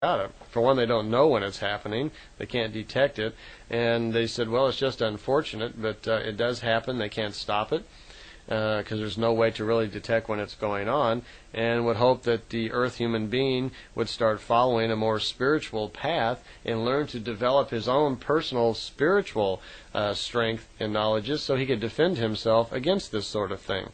about it. For one, they don't know when it's happening. They can't detect it. And they said, well, it's just unfortunate, but it does happen. They can't stop it because there's no way to really detect when it's going on, and would hope that the Earth human being would start following a more spiritual path and learn to develop his own personal spiritual strength and knowledges so he could defend himself against this sort of thing.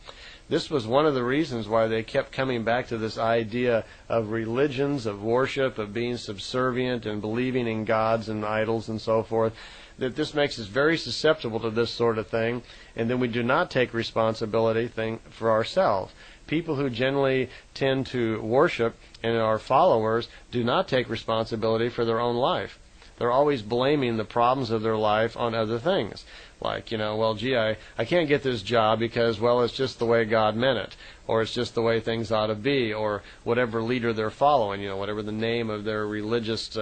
This was one of the reasons why they kept coming back to this idea of religions, of worship, of being subservient and believing in gods and idols and so forth, that this makes us very susceptible to this sort of thing, and then we do not take responsibility for ourselves. People who generally tend to worship and are followers do not take responsibility for their own life. They're always blaming the problems of their life on other things. Like, well, gee, I can't get this job because, well, it's just the way God meant it, or it's just the way things ought to be, or whatever leader they're following, whatever the name of their religious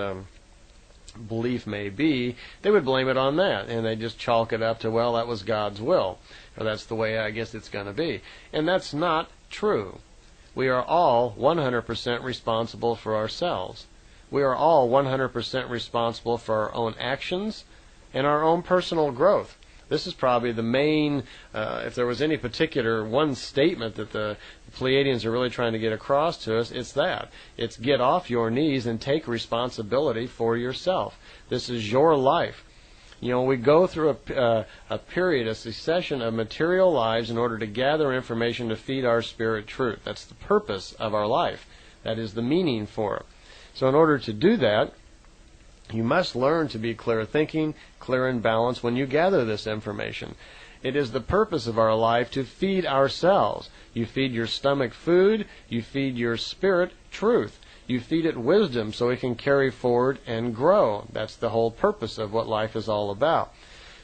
belief may be, they would blame it on that, and they just chalk it up to, well, that was God's will, or that's the way I guess it's going to be. And that's not true. We are all 100% responsible for ourselves. We are all 100% responsible for our own actions and our own personal growth. This is probably the main, if there was any particular one statement that the Plejadians are really trying to get across to us, it's that. It's get off your knees and take responsibility for yourself. This is your life. We go through a period, a succession of material lives in order to gather information to feed our spirit truth. That's the purpose of our life. That is the meaning for it. So in order to do that, you must learn to be clear thinking, clear and balanced when you gather this information. It is the purpose of our life to feed ourselves. You feed your stomach food, you feed your spirit truth. You feed it wisdom so it can carry forward and grow. That's the whole purpose of what life is all about.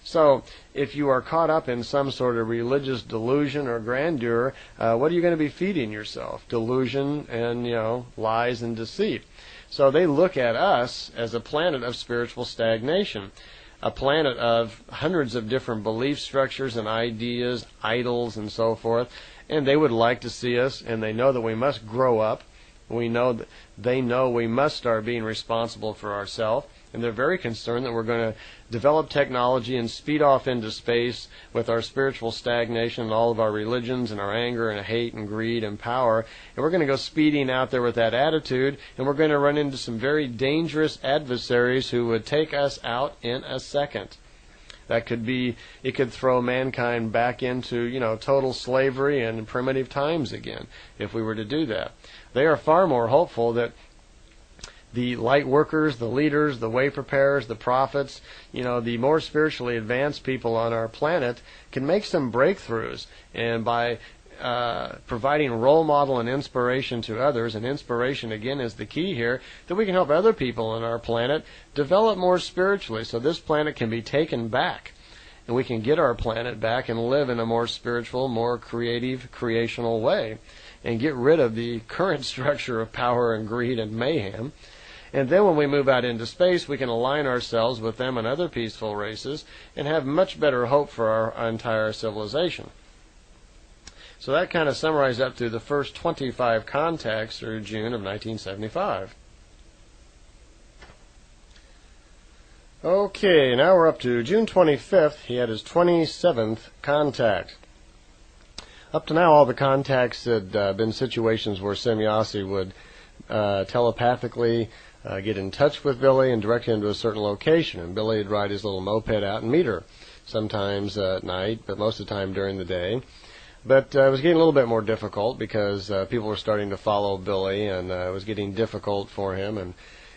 So if you are caught up in some sort of religious delusion or grandeur, what are you going to be feeding yourself? Delusion and, lies and deceit. So they look at us as a planet of spiritual stagnation, a planet of hundreds of different belief structures and ideas, idols and so forth, and they would like to see us, and they know that we must grow up. We know that they know we must start being responsible for ourselves, and they're very concerned that we're going to develop technology and speed off into space with our spiritual stagnation and all of our religions and our anger and hate and greed and power, and we're going to go speeding out there with that attitude, and we're going to run into some very dangerous adversaries who would take us out in a second. That could be, it could throw mankind back into, total slavery and primitive times again, if we were to do that. They are far more hopeful that the light workers, the leaders, the way preparers, the prophets, the more spiritually advanced people on our planet can make some breakthroughs. And by providing role model and inspiration to others, and inspiration again is the key here, that we can help other people on our planet develop more spiritually so this planet can be taken back. And we can get our planet back and live in a more spiritual, more creative, creational way, and get rid of the current structure of power and greed and mayhem. And then when we move out into space, we can align ourselves with them and other peaceful races and have much better hope for our entire civilization. So that kind of summarized up through the first 25 contacts through June of 1975. Okay, now we're up to June 25th. He had his 27th contact. Up to now, all the contacts had been situations where Semjase would telepathically get in touch with Billy and direct him to a certain location, and Billy would ride his little moped out and meet her, sometimes at night, but most of the time during the day. But it was getting a little bit more difficult because people were starting to follow Billy, and it was getting difficult for him. And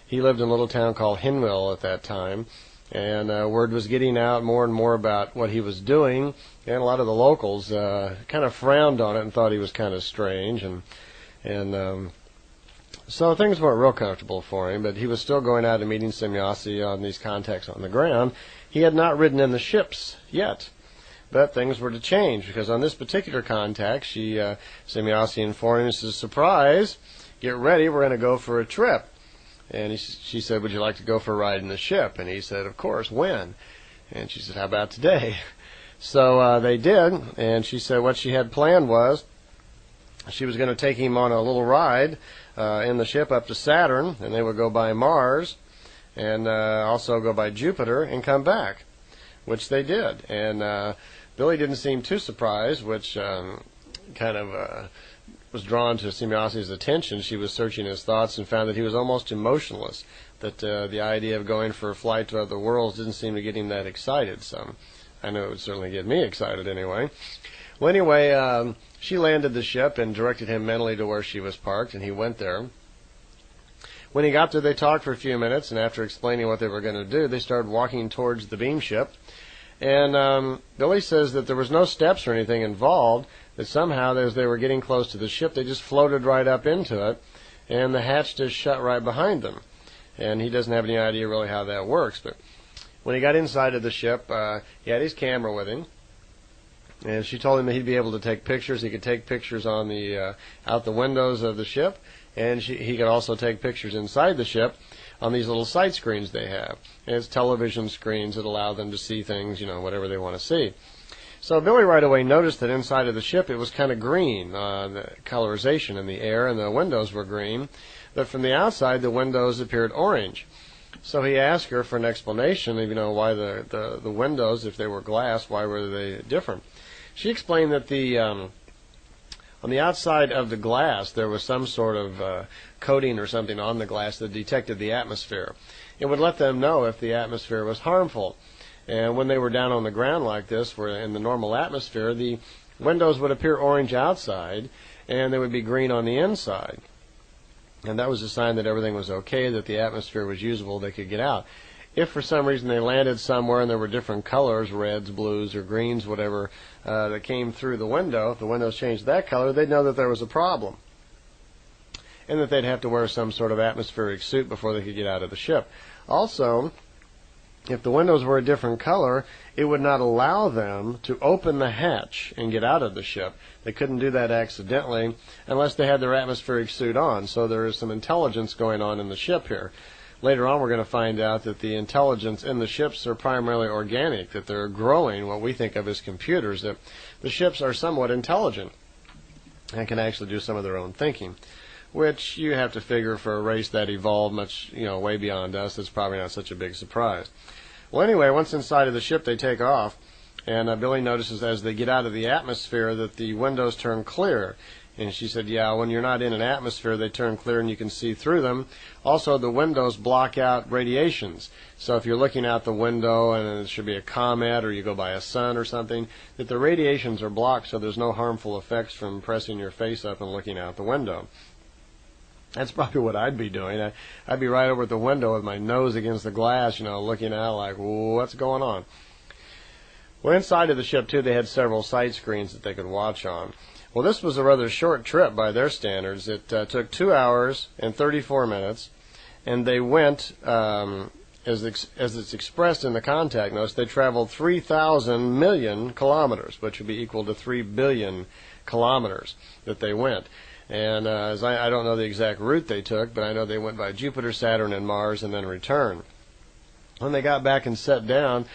he lived in a little town called Hinwell at that time, and word was getting out more and more about what he was doing, and a lot of the locals kind of frowned on it and thought he was kind of strange, and so things weren't real comfortable for him. But he was still going out and meeting Semjase on these contacts on the ground. He had not ridden in the ships yet. But things were to change, because on this particular contact, Semjase informed him, says, surprise, get ready, we're going to go for a trip. And she said, would you like to go for a ride in the ship? And he said, of course, when? And she said, how about today? So they did, and she said what she had planned was she was going to take him on a little ride in the ship up to Saturn, and they would go by Mars and also go by Jupiter and come back, which they did. And Billy didn't seem too surprised, which kind of was drawn to Semiosi's attention. She was searching his thoughts and found that he was almost emotionless, that the idea of going for a flight to other worlds didn't seem to get him that excited. So I know it would certainly get me excited anyway. Well, anyway, she landed the ship and directed him mentally to where she was parked, and he went there. When he got there, they talked for a few minutes, and after explaining what they were going to do, they started walking towards the beam ship. And Billy says that there was no steps or anything involved, that somehow, as they were getting close to the ship, they just floated right up into it, and the hatch just shut right behind them. And he doesn't have any idea really how that works. But when he got inside of the ship, he had his camera with him, and she told him that he'd be able to take pictures. He could take pictures on the out the windows of the ship, and he could also take pictures inside the ship on these little sight screens they have. And it's television screens that allow them to see things, whatever they want to see. So Billy right away noticed that inside of the ship it was kind of green, the colorization in the air, and the windows were green. But from the outside, the windows appeared orange. So he asked her for an explanation of, why the windows, if they were glass, why were they different? She explained that on the outside of the glass, there was some sort of coating or something on the glass that detected the atmosphere. It would let them know if the atmosphere was harmful. And when they were down on the ground like this, where in the normal atmosphere, the windows would appear orange outside, and they would be green on the inside. And that was a sign that everything was okay, that the atmosphere was usable, they could get out. If for some reason they landed somewhere and there were different colors, reds, blues, or greens, whatever, that came through the window, if the windows changed that color, they'd know that there was a problem, and that they'd have to wear some sort of atmospheric suit before they could get out of the ship. Also, if the windows were a different color, it would not allow them to open the hatch and get out of the ship. They couldn't do that accidentally unless they had their atmospheric suit on. So there is some intelligence going on in the ship here. Later on, we're going to find out that the intelligence in the ships are primarily organic, that they're growing what we think of as computers, that the ships are somewhat intelligent and can actually do some of their own thinking, which you have to figure for a race that evolved much, way beyond us. It's probably not such a big surprise. Well, anyway, once inside of the ship, they take off, and Billy notices as they get out of the atmosphere that the windows turn clear. And she said, yeah, when you're not in an atmosphere, they turn clear and you can see through them. Also, the windows block out radiations. So if you're looking out the window and it should be a comet or you go by a sun or something, that the radiations are blocked so there's no harmful effects from pressing your face up and looking out the window. That's probably what I'd be doing. I'd be right over at the window with my nose against the glass, looking out like, what's going on? Well, inside of the ship, too, they had several sight screens that they could watch on. Well, this was a rather short trip by their standards. It took 2 hours and 34 minutes, and they went, as it's expressed in the contact notes, they traveled 3,000 million kilometers, which would be equal to 3 billion kilometers that they went. And I don't know the exact route they took, but I know they went by Jupiter, Saturn, and Mars, and then returned. When they got back and sat down,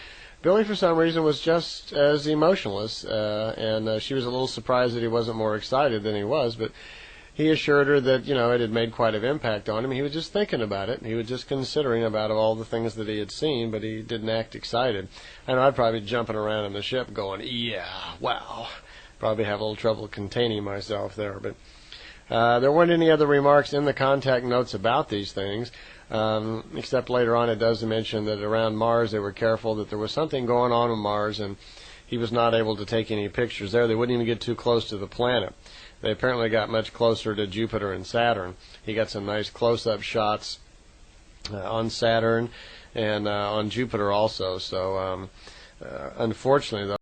Billy, for some reason, was just as emotionless, and she was a little surprised that he wasn't more excited than he was, but he assured her that, it had made quite an impact on him. He was just thinking about it. He was just considering about all the things that he had seen, but he didn't act excited. I know I'd probably be jumping around in the ship going, yeah, wow. Probably have a little trouble containing myself there, but there weren't any other remarks in the contact notes about these things. Except later on it does mention that around Mars they were careful that there was something going on with Mars, and he was not able to take any pictures there. They wouldn't even get too close to the planet. They apparently got much closer to Jupiter and Saturn. He got some nice close-up shots on Saturn and on Jupiter also. So unfortunately, though,